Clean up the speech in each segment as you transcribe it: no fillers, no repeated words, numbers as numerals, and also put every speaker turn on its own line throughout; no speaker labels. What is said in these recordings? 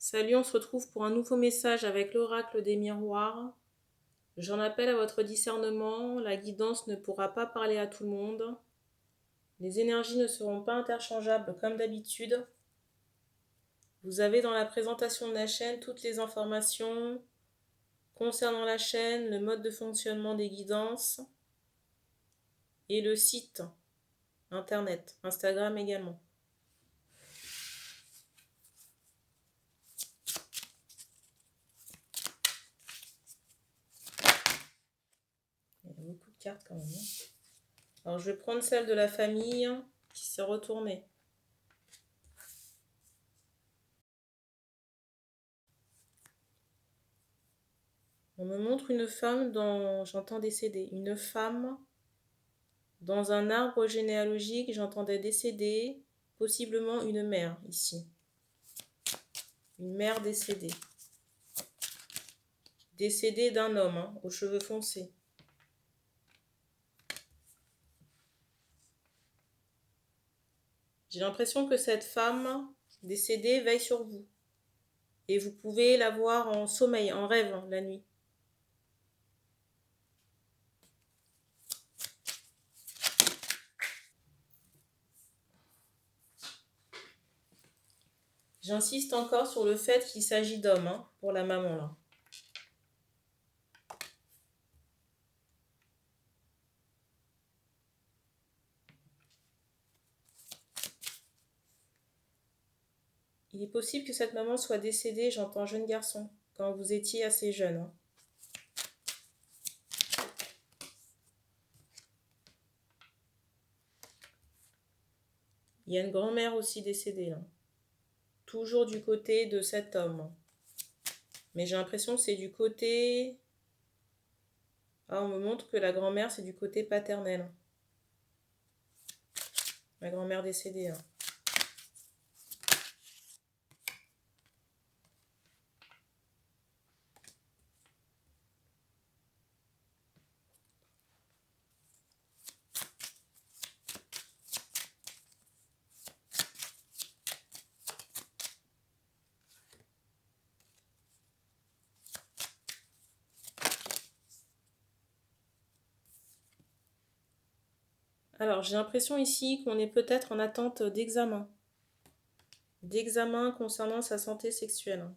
Salut, on se retrouve pour un nouveau message avec l'oracle des miroirs. J'en appelle à votre discernement, la guidance ne pourra pas parler à tout le monde. Les énergies ne seront pas interchangeables comme d'habitude. Vous avez dans la présentation de la chaîne toutes les informations concernant la chaîne, le mode de fonctionnement des guidances et le site internet, Instagram également. Il y a beaucoup de cartes quand même. Alors je vais prendre celle de la famille qui s'est retournée. On me montre une femme dans... J'entends décéder. Une femme dans un arbre généalogique, j'entendais décéder. Possiblement une mère ici. Une mère décédée. Décédée d'un homme aux cheveux foncés. J'ai l'impression que cette femme décédée veille sur vous. Et vous pouvez la voir en sommeil, en rêve, la nuit. J'insiste encore sur le fait qu'il s'agit d'hommes, pour la maman là. Il est possible que cette maman soit décédée, j'entends jeune garçon, quand vous étiez assez jeune. Il y a une grand-mère aussi décédée là. Toujours du côté de cet homme. Mais j'ai l'impression que c'est du côté... Ah, on me montre que la grand-mère, c'est du côté paternel. La grand-mère décédée. Alors, j'ai l'impression ici qu'on est peut-être en attente d'examen. D'examen concernant sa santé sexuelle.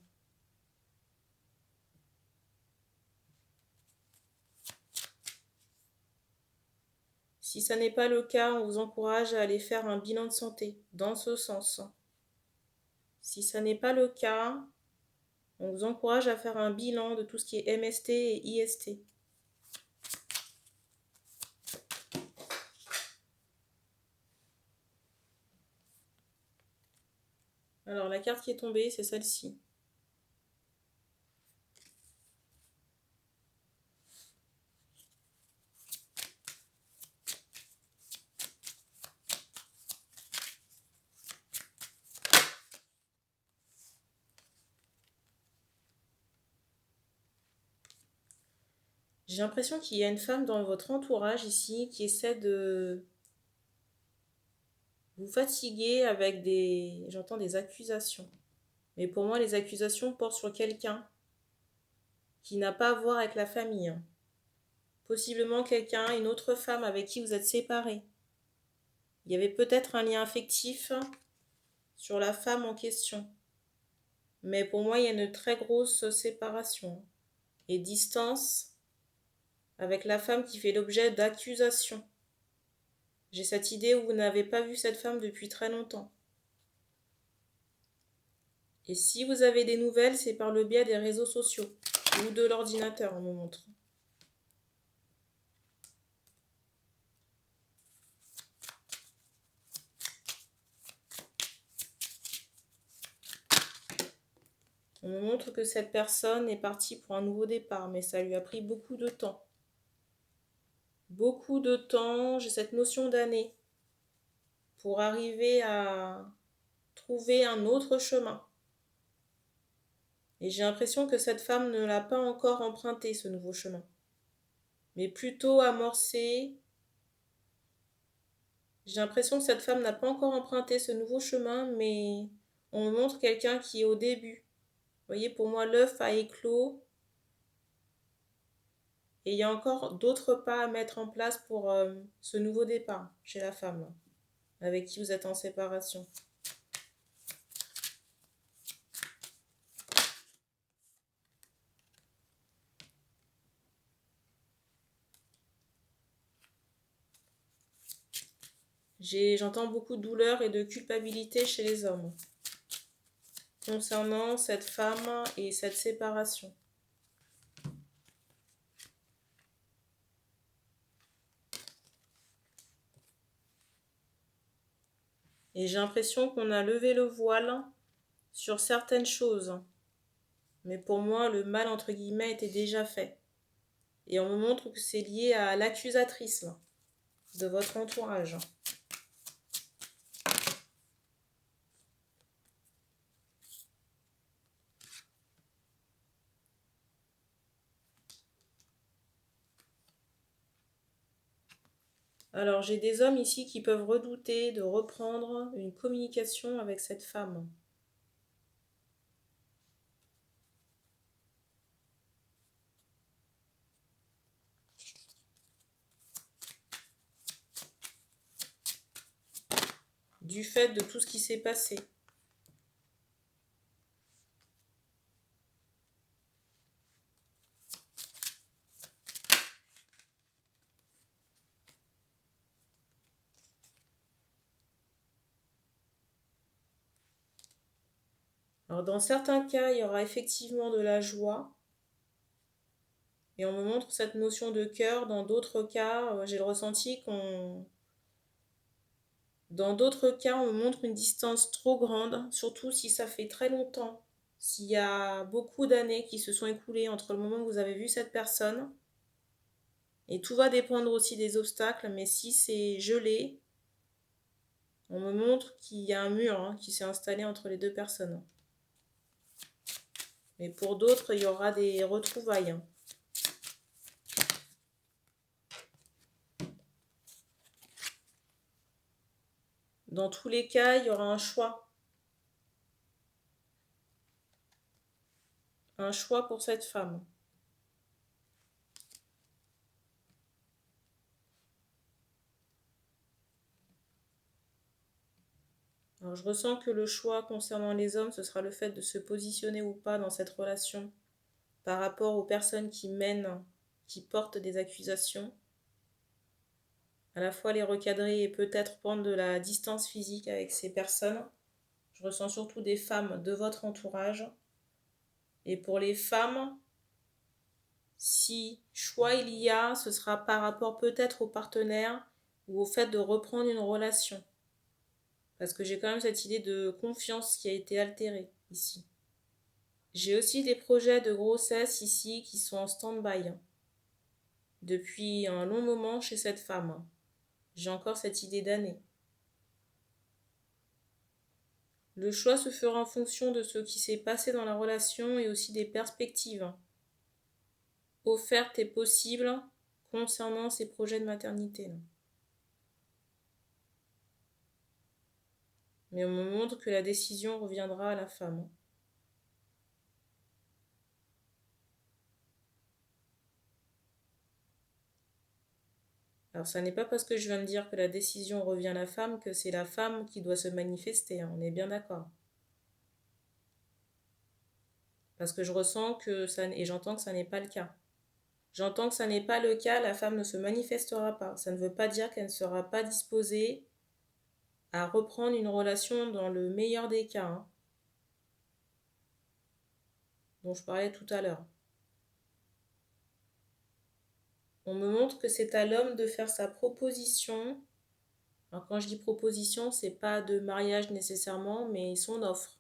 Si ça n'est pas le cas, on vous encourage à aller faire un bilan de santé, dans ce sens. Si ça n'est pas le cas, on vous encourage à faire un bilan de tout ce qui est MST et IST. Alors, la carte qui est tombée, c'est celle-ci. J'ai l'impression qu'il y a une femme dans votre entourage ici qui essaie de vous fatiguer avec des... J'entends des accusations. Mais pour moi, les accusations portent sur quelqu'un qui n'a pas à voir avec la famille. Possiblement quelqu'un, une autre femme avec qui vous êtes séparés. Il y avait peut-être un lien affectif sur la femme en question. Mais pour moi, il y a une très grosse séparation et distance avec la femme qui fait l'objet d'accusations. J'ai cette idée où vous n'avez pas vu cette femme depuis très longtemps. Et si vous avez des nouvelles, c'est par le biais des réseaux sociaux ou de l'ordinateur, on me montre. On me montre que cette personne est partie pour un nouveau départ, mais ça lui a pris beaucoup de temps. Beaucoup de temps, j'ai cette notion d'année pour arriver à trouver un autre chemin. Et j'ai l'impression que cette femme ne l'a pas encore emprunté, ce nouveau chemin, mais plutôt amorcé. J'ai l'impression que cette femme n'a pas encore emprunté ce nouveau chemin, mais on me montre quelqu'un qui est au début voyez, pour moi, l'œuf a éclos et il y a encore d'autres pas à mettre en place pour ce nouveau départ chez la femme avec qui vous êtes en séparation. J'entends beaucoup de douleur et de culpabilité chez les hommes concernant cette femme et cette séparation. Et j'ai l'impression qu'on a levé le voile sur certaines choses. Mais pour moi, le mal, entre guillemets, était déjà fait. Et on me montre que c'est lié à l'accusatrice là, de votre entourage. Alors, j'ai des hommes ici qui peuvent redouter de reprendre une communication avec cette femme. Du fait de tout ce qui s'est passé. Alors, dans certains cas, il y aura effectivement de la joie. Et on me montre cette notion de cœur. Dans d'autres cas, j'ai le ressenti qu'on... Dans d'autres cas, on me montre une distance trop grande, surtout si ça fait très longtemps. S'il y a beaucoup d'années qui se sont écoulées entre le moment où vous avez vu cette personne, et tout va dépendre aussi des obstacles, mais si c'est gelé, on me montre qu'il y a un mur qui s'est installé entre les deux personnes. Mais pour d'autres, il y aura des retrouvailles. Dans tous les cas, il y aura un choix. Un choix pour cette femme. Alors, je ressens que le choix concernant les hommes, ce sera le fait de se positionner ou pas dans cette relation par rapport aux personnes qui mènent, qui portent des accusations. À la fois les recadrer et peut-être prendre de la distance physique avec ces personnes. Je ressens surtout des femmes de votre entourage. Et pour les femmes, si choix il y a, ce sera par rapport peut-être au partenaire ou au fait de reprendre une relation. Parce que j'ai quand même cette idée de confiance qui a été altérée ici. J'ai aussi des projets de grossesse ici qui sont en stand-by depuis un long moment chez cette femme. J'ai encore cette idée d'année. Le choix se fera en fonction de ce qui s'est passé dans la relation et aussi des perspectives offertes et possibles concernant ces projets de maternité. Mais on me montre que la décision reviendra à la femme. Alors ça n'est pas parce que je viens de dire que la décision revient à la femme que c'est la femme qui doit se manifester, on est bien d'accord. Parce que je ressens que ça, et j'entends que ça n'est pas le cas. J'entends que ça n'est pas le cas, la femme ne se manifestera pas. Ça ne veut pas dire qu'elle ne sera pas disposée à reprendre une relation dans le meilleur des cas, dont je parlais tout à l'heure. On me montre que c'est à l'homme de faire sa proposition. Alors quand je dis proposition, c'est pas de mariage nécessairement, mais son offre.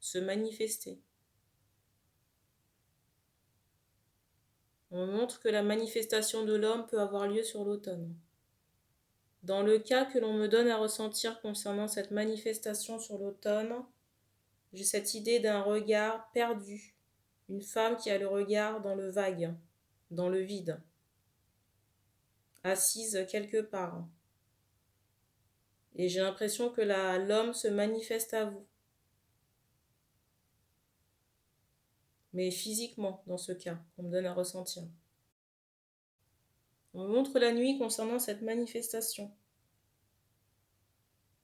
Se manifester. On me montre que la manifestation de l'homme peut avoir lieu sur l'automne. Dans le cas que l'on me donne à ressentir concernant cette manifestation sur l'automne, j'ai cette idée d'un regard perdu, une femme qui a le regard dans le vague, dans le vide, assise quelque part. Et j'ai l'impression que l'homme se manifeste à vous. mais physiquement dans ce cas, qu'on me donne à ressentir. On me montre la nuit concernant cette manifestation.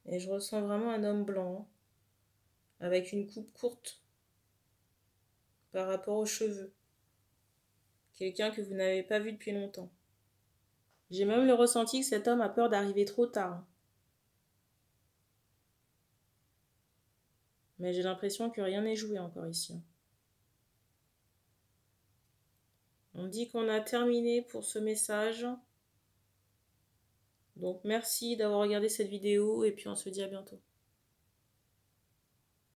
Et je ressens vraiment un homme blanc, avec une coupe courte par rapport aux cheveux. Quelqu'un que vous n'avez pas vu depuis longtemps. J'ai même le ressenti que cet homme a peur d'arriver trop tard. Mais j'ai l'impression que rien n'est joué encore ici. On dit qu'on a terminé pour ce message. Donc merci d'avoir regardé cette vidéo et puis on se dit à bientôt.